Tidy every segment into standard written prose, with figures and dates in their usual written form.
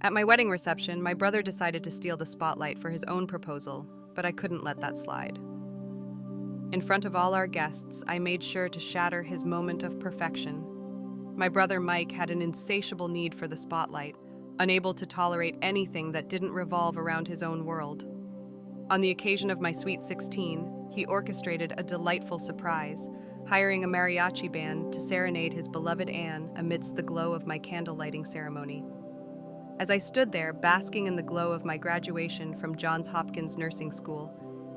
At my wedding reception, my brother decided to steal the spotlight for his own proposal, but I couldn't let that slide. In front of all our guests, I made sure to shatter his moment of perfection. My brother Mike had an insatiable need for the spotlight, unable to tolerate anything that didn't revolve around his own world. On the occasion of my sweet 16, he orchestrated a delightful surprise, hiring a mariachi band to serenade his beloved Anne amidst the glow of my candle lighting ceremony. As I stood there, basking in the glow of my graduation from Johns Hopkins Nursing School,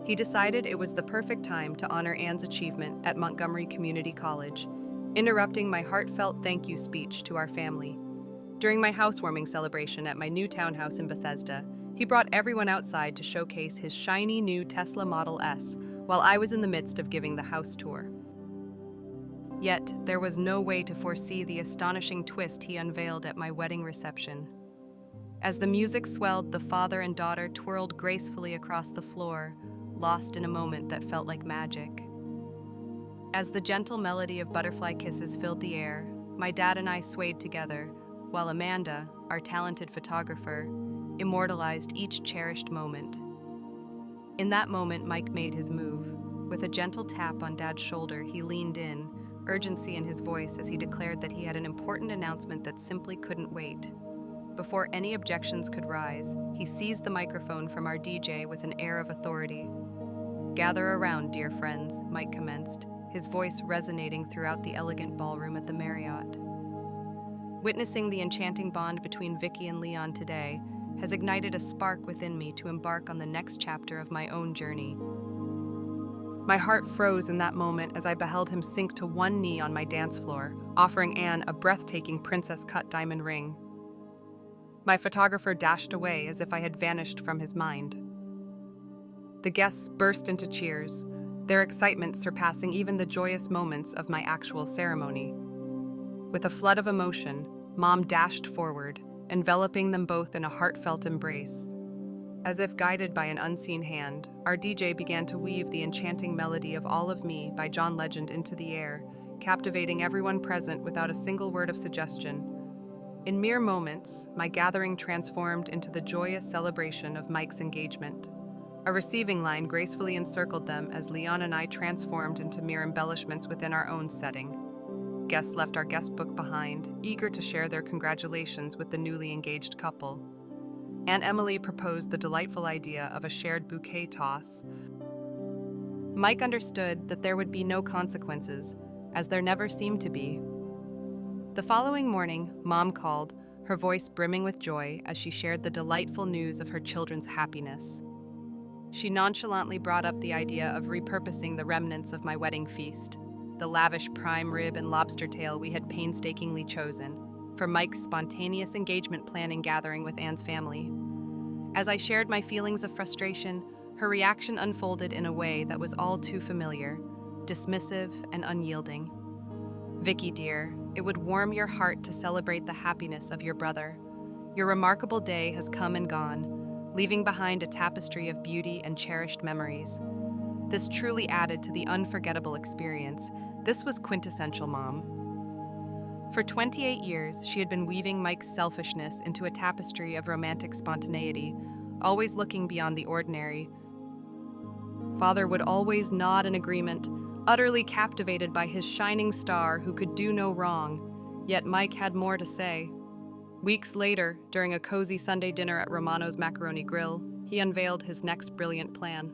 he decided it was the perfect time to honor Anne's achievement at Montgomery Community College, interrupting my heartfelt thank you speech to our family. During my housewarming celebration at my new townhouse in Bethesda, he brought everyone outside to showcase his shiny new Tesla Model S, while I was in the midst of giving the house tour. Yet, there was no way to foresee the astonishing twist he unveiled at my wedding reception. As the music swelled, the father and daughter twirled gracefully across the floor, lost in a moment that felt like magic. As the gentle melody of butterfly kisses filled the air, my dad and I swayed together, while Amanda, our talented photographer, immortalized each cherished moment. In that moment, Mike made his move. With a gentle tap on Dad's shoulder, he leaned in, urgency in his voice as he declared that he had an important announcement that simply couldn't wait. Before any objections could rise, he seized the microphone from our DJ with an air of authority. "Gather around, dear friends," Mike commenced, his voice resonating throughout the elegant ballroom at the Marriott. Witnessing the enchanting bond between Vicky and Leon today has ignited a spark within me to embark on the next chapter of my own journey. My heart froze in that moment as I beheld him sink to one knee on my dance floor, offering Anne a breathtaking princess-cut diamond ring. My photographer dashed away as if I had vanished from his mind. The guests burst into cheers, their excitement surpassing even the joyous moments of my actual ceremony. With a flood of emotion, Mom dashed forward, enveloping them both in a heartfelt embrace. As if guided by an unseen hand, our DJ began to weave the enchanting melody of All of Me by John Legend into the air, captivating everyone present without a single word of suggestion. In mere moments, my gathering transformed into the joyous celebration of Mike's engagement. A receiving line gracefully encircled them as Leon and I transformed into mere embellishments within our own setting. Guests left our guest book behind, eager to share their congratulations with the newly engaged couple. Aunt Emily proposed the delightful idea of a shared bouquet toss. Mike understood that there would be no consequences, as there never seemed to be. The following morning, Mom called, her voice brimming with joy as she shared the delightful news of her children's happiness. She nonchalantly brought up the idea of repurposing the remnants of my wedding feast, the lavish prime rib and lobster tail we had painstakingly chosen, for Mike's spontaneous engagement planning gathering with Anne's family. As I shared my feelings of frustration, her reaction unfolded in a way that was all too familiar, dismissive and unyielding. "Vicky, dear, it would warm your heart to celebrate the happiness of your brother. Your remarkable day has come and gone, leaving behind a tapestry of beauty and cherished memories. This truly added to the unforgettable experience. This was quintessential Mom." For 28 years, she had been weaving Mike's selfishness into a tapestry of romantic spontaneity, always looking beyond the ordinary. Father would always nod in agreement, utterly captivated by his shining star who could do no wrong, yet Mike had more to say. Weeks later, during a cozy Sunday dinner at Romano's Macaroni Grill, he unveiled his next brilliant plan.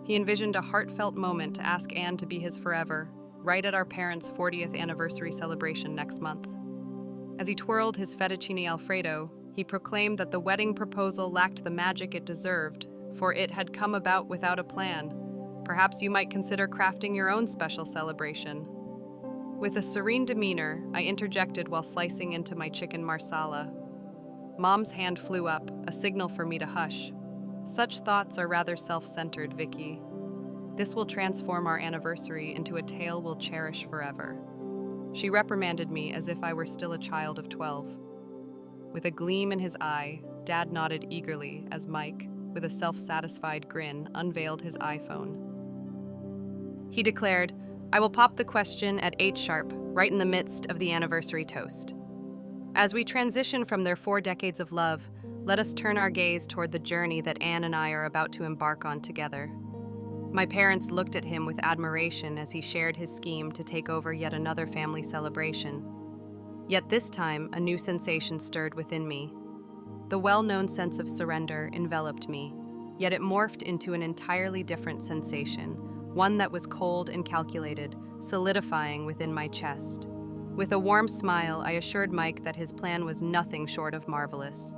He envisioned a heartfelt moment to ask Anne to be his forever, right at our parents' 40th anniversary celebration next month. As he twirled his fettuccine alfredo, he proclaimed that the wedding proposal lacked the magic it deserved, for it had come about without a plan. Perhaps you might consider crafting your own special celebration. With a serene demeanor, I interjected while slicing into my chicken marsala. Mom's hand flew up, a signal for me to hush. "Such thoughts are rather self-centered, Vicky. This will transform our anniversary into a tale we'll cherish forever." She reprimanded me as if I were still a child of 12. With a gleam in his eye, Dad nodded eagerly as Mike, with a self-satisfied grin, unveiled his iPhone. He declared, "I will pop the question at 8 sharp, right in the midst of the anniversary toast." As we transition from their 4 decades of love, let us turn our gaze toward the journey that Anne and I are about to embark on together. My parents looked at him with admiration as he shared his scheme to take over yet another family celebration. Yet this time, a new sensation stirred within me. The well-known sense of surrender enveloped me, yet it morphed into an entirely different sensation, one that was cold and calculated, solidifying within my chest. With a warm smile, I assured Mike that his plan was nothing short of marvelous.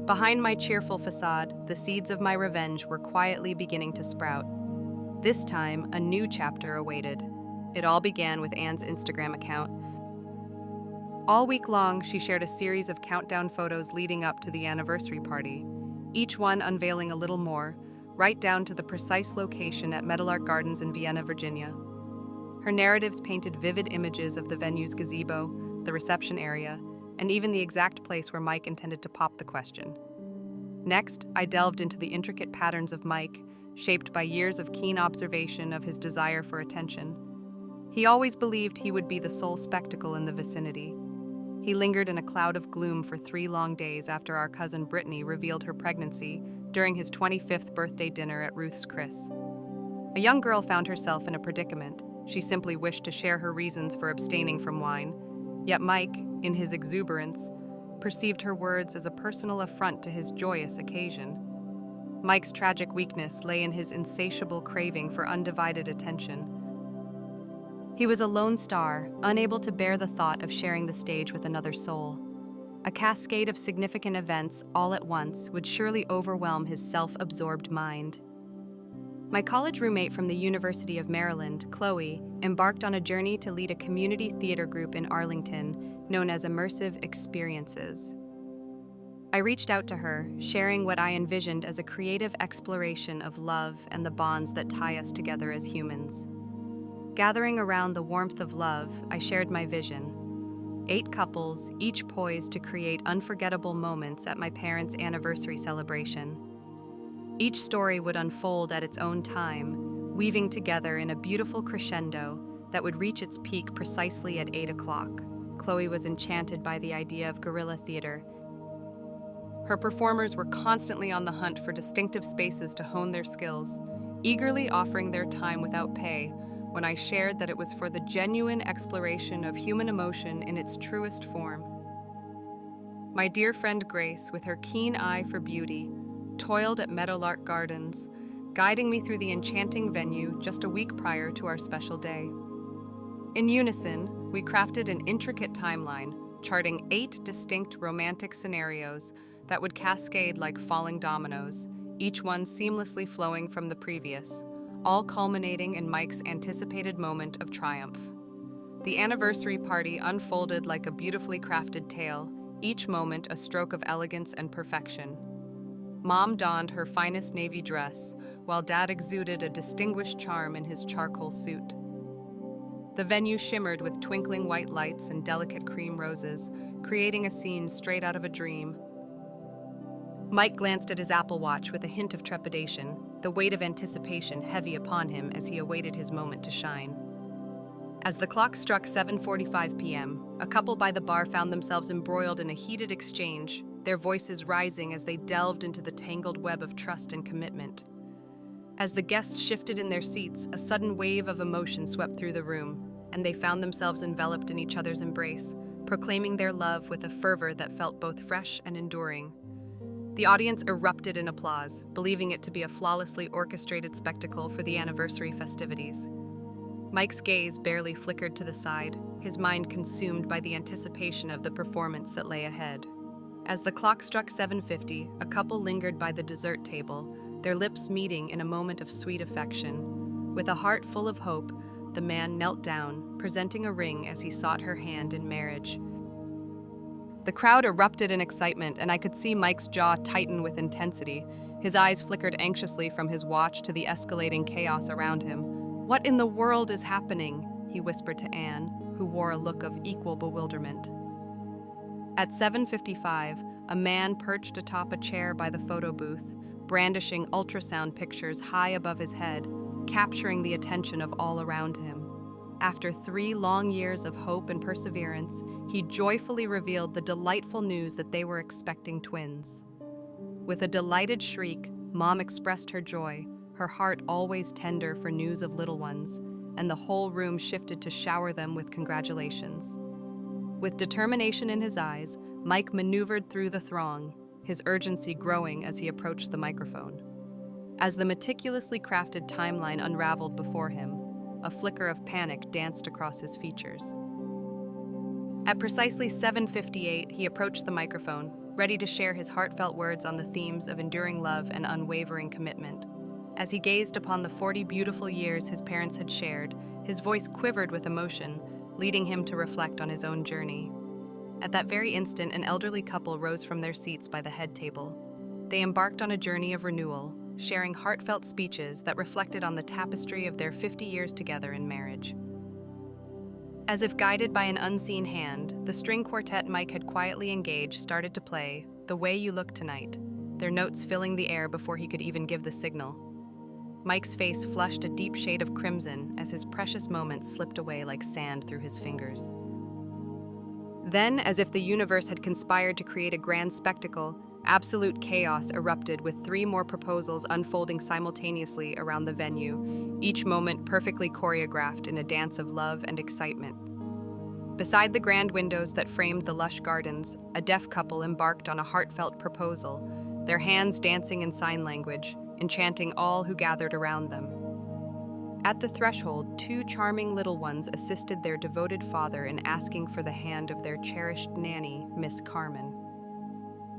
Behind my cheerful facade, the seeds of my revenge were quietly beginning to sprout. This time, a new chapter awaited. It all began with Anne's Instagram account. All week long, she shared a series of countdown photos leading up to the anniversary party, each one unveiling a little more, right down to the precise location at Meadowlark Gardens in Vienna, Virginia. Her narratives painted vivid images of the venue's gazebo, the reception area, and even the exact place where Mike intended to pop the question. Next, I delved into the intricate patterns of Mike, shaped by years of keen observation of his desire for attention. He always believed he would be the sole spectacle in the vicinity. He lingered in a cloud of gloom for 3 long days after our cousin Brittany revealed her pregnancy during his 25th birthday dinner at Ruth's Chris. A young girl found herself in a predicament. She simply wished to share her reasons for abstaining from wine. Yet Mike, in his exuberance, perceived her words as a personal affront to his joyous occasion. Mike's tragic weakness lay in his insatiable craving for undivided attention. He was a lone star, unable to bear the thought of sharing the stage with another soul. A cascade of significant events all at once would surely overwhelm his self-absorbed mind. My college roommate from the University of Maryland, Chloe, embarked on a journey to lead a community theater group in Arlington known as Immersive Experiences. I reached out to her, sharing what I envisioned as a creative exploration of love and the bonds that tie us together as humans. Gathering around the warmth of love, I shared my vision. 8 couples, each poised to create unforgettable moments at my parents' anniversary celebration. Each story would unfold at its own time, weaving together in a beautiful crescendo that would reach its peak precisely at 8 o'clock. Chloe was enchanted by the idea of guerrilla theater. Her performers were constantly on the hunt for distinctive spaces to hone their skills, eagerly offering their time without pay when I shared that it was for the genuine exploration of human emotion in its truest form. My dear friend Grace, with her keen eye for beauty, toiled at Meadowlark Gardens, guiding me through the enchanting venue just a week prior to our special day. In unison, we crafted an intricate timeline, charting 8 distinct romantic scenarios that would cascade like falling dominoes, each one seamlessly flowing from the previous, all culminating in Mike's anticipated moment of triumph. The anniversary party unfolded like a beautifully crafted tale, each moment a stroke of elegance and perfection. Mom donned her finest navy dress, while Dad exuded a distinguished charm in his charcoal suit. The venue shimmered with twinkling white lights and delicate cream roses, creating a scene straight out of a dream. Mike glanced at his Apple Watch with a hint of trepidation, the weight of anticipation heavy upon him as he awaited his moment to shine. As the clock struck 7:45 p.m., a couple by the bar found themselves embroiled in a heated exchange, their voices rising as they delved into the tangled web of trust and commitment. As the guests shifted in their seats, a sudden wave of emotion swept through the room, and they found themselves enveloped in each other's embrace, proclaiming their love with a fervor that felt both fresh and enduring. The audience erupted in applause, believing it to be a flawlessly orchestrated spectacle for the anniversary festivities. Mike's gaze barely flickered to the side, his mind consumed by the anticipation of the performance that lay ahead. As the clock struck 7:50, a couple lingered by the dessert table, their lips meeting in a moment of sweet affection. With a heart full of hope, the man knelt down, presenting a ring as he sought her hand in marriage. The crowd erupted in excitement, and I could see Mike's jaw tighten with intensity. His eyes flickered anxiously from his watch to the escalating chaos around him. "What in the world is happening?" he whispered to Anne, who wore a look of equal bewilderment. At 7:55, a man perched atop a chair by the photo booth, brandishing ultrasound pictures high above his head, capturing the attention of all around him. After 3 long years of hope and perseverance, he joyfully revealed the delightful news that they were expecting twins. With a delighted shriek, Mom expressed her joy, her heart always tender for news of little ones, and the whole room shifted to shower them with congratulations. With determination in his eyes, Mike maneuvered through the throng, his urgency growing as he approached the microphone. As the meticulously crafted timeline unraveled before him, a flicker of panic danced across his features. At precisely 7:58, he approached the microphone, ready to share his heartfelt words on the themes of enduring love and unwavering commitment. As he gazed upon the 40 beautiful years his parents had shared, his voice quivered with emotion, leading him to reflect on his own journey. At that very instant, an elderly couple rose from their seats by the head table. They embarked on a journey of renewal, sharing heartfelt speeches that reflected on the tapestry of their 50 years together in marriage. As if guided by an unseen hand, the string quartet Mike had quietly engaged started to play "The Way You Look Tonight," their notes filling the air before he could even give the signal. Mike's face flushed a deep shade of crimson as his precious moments slipped away like sand through his fingers. Then, as if the universe had conspired to create a grand spectacle, absolute chaos erupted with 3 more proposals unfolding simultaneously around the venue, each moment perfectly choreographed in a dance of love and excitement. Beside the grand windows that framed the lush gardens, a deaf couple embarked on a heartfelt proposal, their hands dancing in sign language, enchanting all who gathered around them. At the threshold, 2 charming little ones assisted their devoted father in asking for the hand of their cherished nanny, Miss Carmen.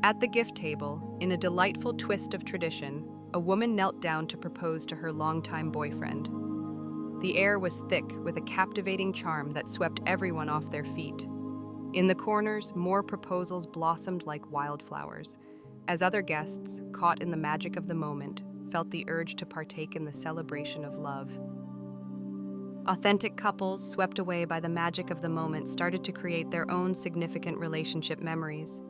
At the gift table, in a delightful twist of tradition, a woman knelt down to propose to her longtime boyfriend. The air was thick with a captivating charm that swept everyone off their feet. In the corners, more proposals blossomed like wildflowers, as other guests, caught in the magic of the moment, felt the urge to partake in the celebration of love. Authentic couples, swept away by the magic of the moment, started to create their own significant relationship memories.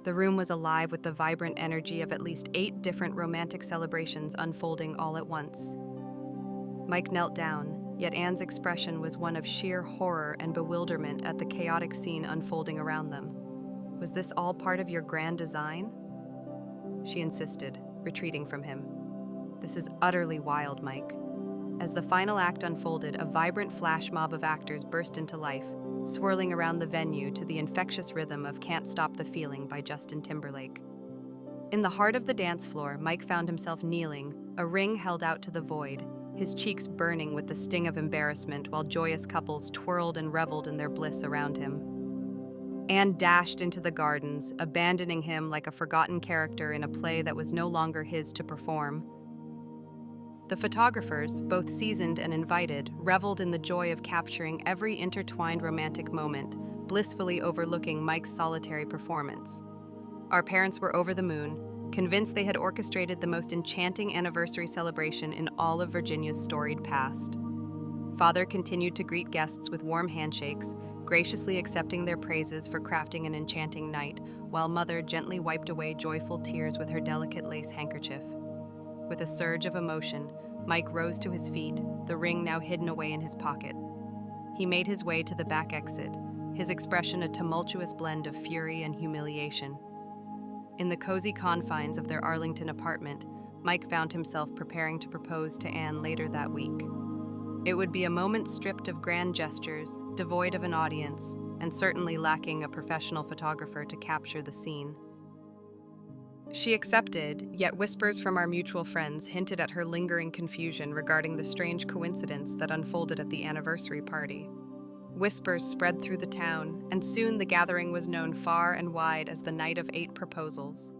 The room was alive with the vibrant energy of at least 8 different romantic celebrations unfolding all at once. Mike knelt down, yet Anne's expression was one of sheer horror and bewilderment at the chaotic scene unfolding around them. "Was this all part of your grand design?" she insisted, retreating from him. "This is utterly wild, Mike." As the final act unfolded, a vibrant flash mob of actors burst into life, swirling around the venue to the infectious rhythm of "Can't Stop the Feeling" by Justin Timberlake. In the heart of the dance floor, Mike found himself kneeling, a ring held out to the void, his cheeks burning with the sting of embarrassment while joyous couples twirled and reveled in their bliss around him. Anne dashed into the gardens, abandoning him like a forgotten character in a play that was no longer his to perform. The photographers, both seasoned and invited, reveled in the joy of capturing every intertwined romantic moment, blissfully overlooking Mike's solitary performance. Our parents were over the moon, convinced they had orchestrated the most enchanting anniversary celebration in all of Virginia's storied past. Father continued to greet guests with warm handshakes, graciously accepting their praises for crafting an enchanting night, while Mother gently wiped away joyful tears with her delicate lace handkerchief. With a surge of emotion, Mike rose to his feet, the ring now hidden away in his pocket. He made his way to the back exit, his expression a tumultuous blend of fury and humiliation. In the cozy confines of their Arlington apartment, Mike found himself preparing to propose to Anne later that week. It would be a moment stripped of grand gestures, devoid of an audience, and certainly lacking a professional photographer to capture the scene. She accepted, yet whispers from our mutual friends hinted at her lingering confusion regarding the strange coincidence that unfolded at the anniversary party. Whispers spread through the town, and soon the gathering was known far and wide as the Night of 8 Proposals.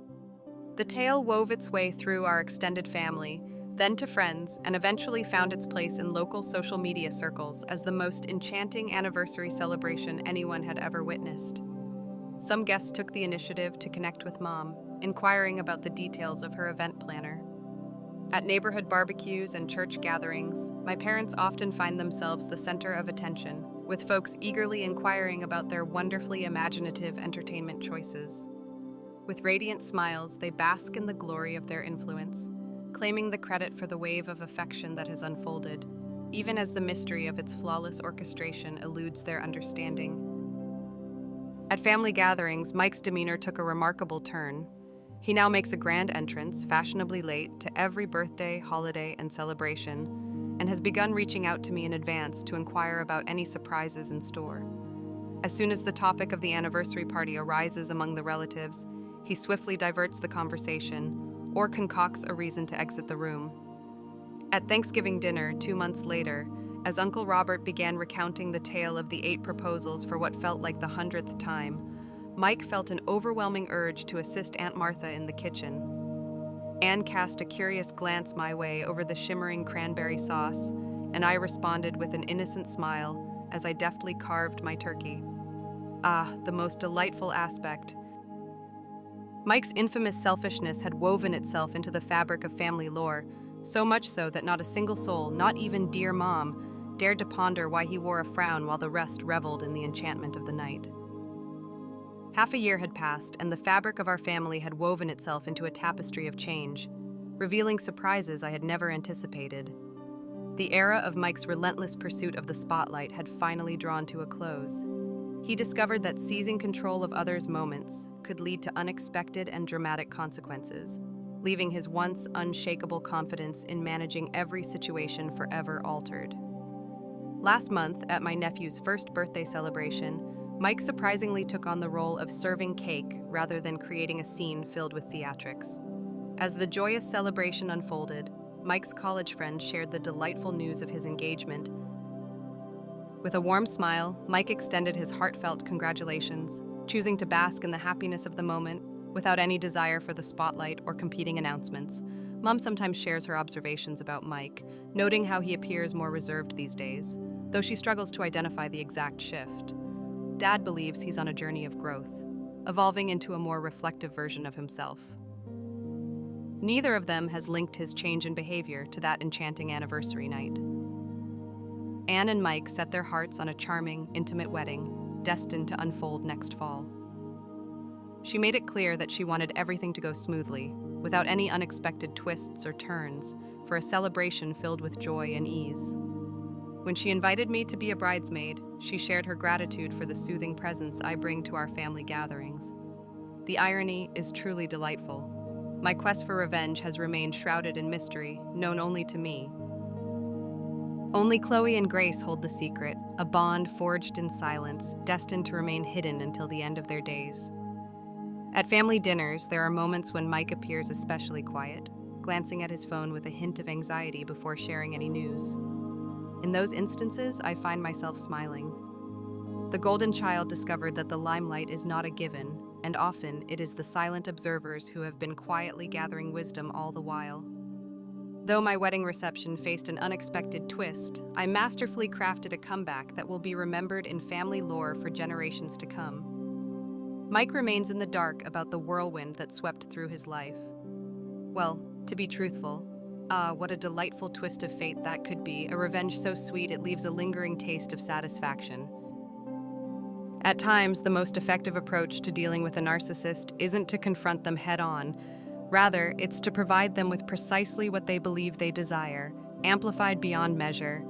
The tale wove its way through our extended family, then to friends, and eventually found its place in local social media circles as the most enchanting anniversary celebration anyone had ever witnessed. Some guests took the initiative to connect with Mom, inquiring about the details of her event planner. At neighborhood barbecues and church gatherings, my parents often find themselves the center of attention, with folks eagerly inquiring about their wonderfully imaginative entertainment choices. With radiant smiles, they bask in the glory of their influence, claiming the credit for the wave of affection that has unfolded. even as the mystery of its flawless orchestration eludes their understanding. At family gatherings, Mike's demeanor took a remarkable turn. He now makes a grand entrance, fashionably late, to every birthday, holiday, and celebration, and has begun reaching out to me in advance to inquire about any surprises in store. As soon as the topic of the anniversary party arises among the relatives, he swiftly diverts the conversation or concocts a reason to exit the room. At Thanksgiving dinner 2 months later, as Uncle Robert began recounting the tale of the 8 proposals for what felt like the 100th time, Mike felt an overwhelming urge to assist Aunt Martha in the kitchen. Anne cast a curious glance my way over the shimmering cranberry sauce, and I responded with an innocent smile as I deftly carved my turkey. Ah, the most delightful aspect. Mike's infamous selfishness had woven itself into the fabric of family lore, so much so that not a single soul, not even dear Mom, dared to ponder why he wore a frown while the rest reveled in the enchantment of the night. Half a year had passed, and the fabric of our family had woven itself into a tapestry of change, revealing surprises I had never anticipated. The era of Mike's relentless pursuit of the spotlight had finally drawn to a close. He discovered that seizing control of others' moments could lead to unexpected and dramatic consequences, leaving his once unshakable confidence in managing every situation forever altered. Last month, at my nephew's first birthday celebration, Mike surprisingly took on the role of serving cake rather than creating a scene filled with theatrics. As the joyous celebration unfolded, Mike's college friend shared the delightful news of his engagement. With a warm smile, Mike extended his heartfelt congratulations, choosing to bask in the happiness of the moment without any desire for the spotlight or competing announcements. Mom sometimes shares her observations about Mike, noting how he appears more reserved these days, though she struggles to identify the exact shift. Dad believes he's on a journey of growth, evolving into a more reflective version of himself. Neither of them has linked his change in behavior to that enchanting anniversary night. Anne and Mike set their hearts on a charming, intimate wedding, destined to unfold next fall. She made it clear that she wanted everything to go smoothly, without any unexpected twists or turns, for a celebration filled with joy and ease. When she invited me to be a bridesmaid, she shared her gratitude for the soothing presence I bring to our family gatherings. The irony is truly delightful. My quest for revenge has remained shrouded in mystery, known only to me. Only Chloe and Grace hold the secret, a bond forged in silence, destined to remain hidden until the end of their days. At family dinners, there are moments when Mike appears especially quiet, glancing at his phone with a hint of anxiety before sharing any news. In those instances, I find myself smiling. The golden child discovered that the limelight is not a given, and often it is the silent observers who have been quietly gathering wisdom all the while. Though my wedding reception faced an unexpected twist, I masterfully crafted a comeback that will be remembered in family lore for generations to come. Mike remains in the dark about the whirlwind that swept through his life. Well, to be truthful, what a delightful twist of fate that could be, a revenge so sweet it leaves a lingering taste of satisfaction. At times, the most effective approach to dealing with a narcissist isn't to confront them head-on. Rather, it's to provide them with precisely what they believe they desire, amplified beyond measure,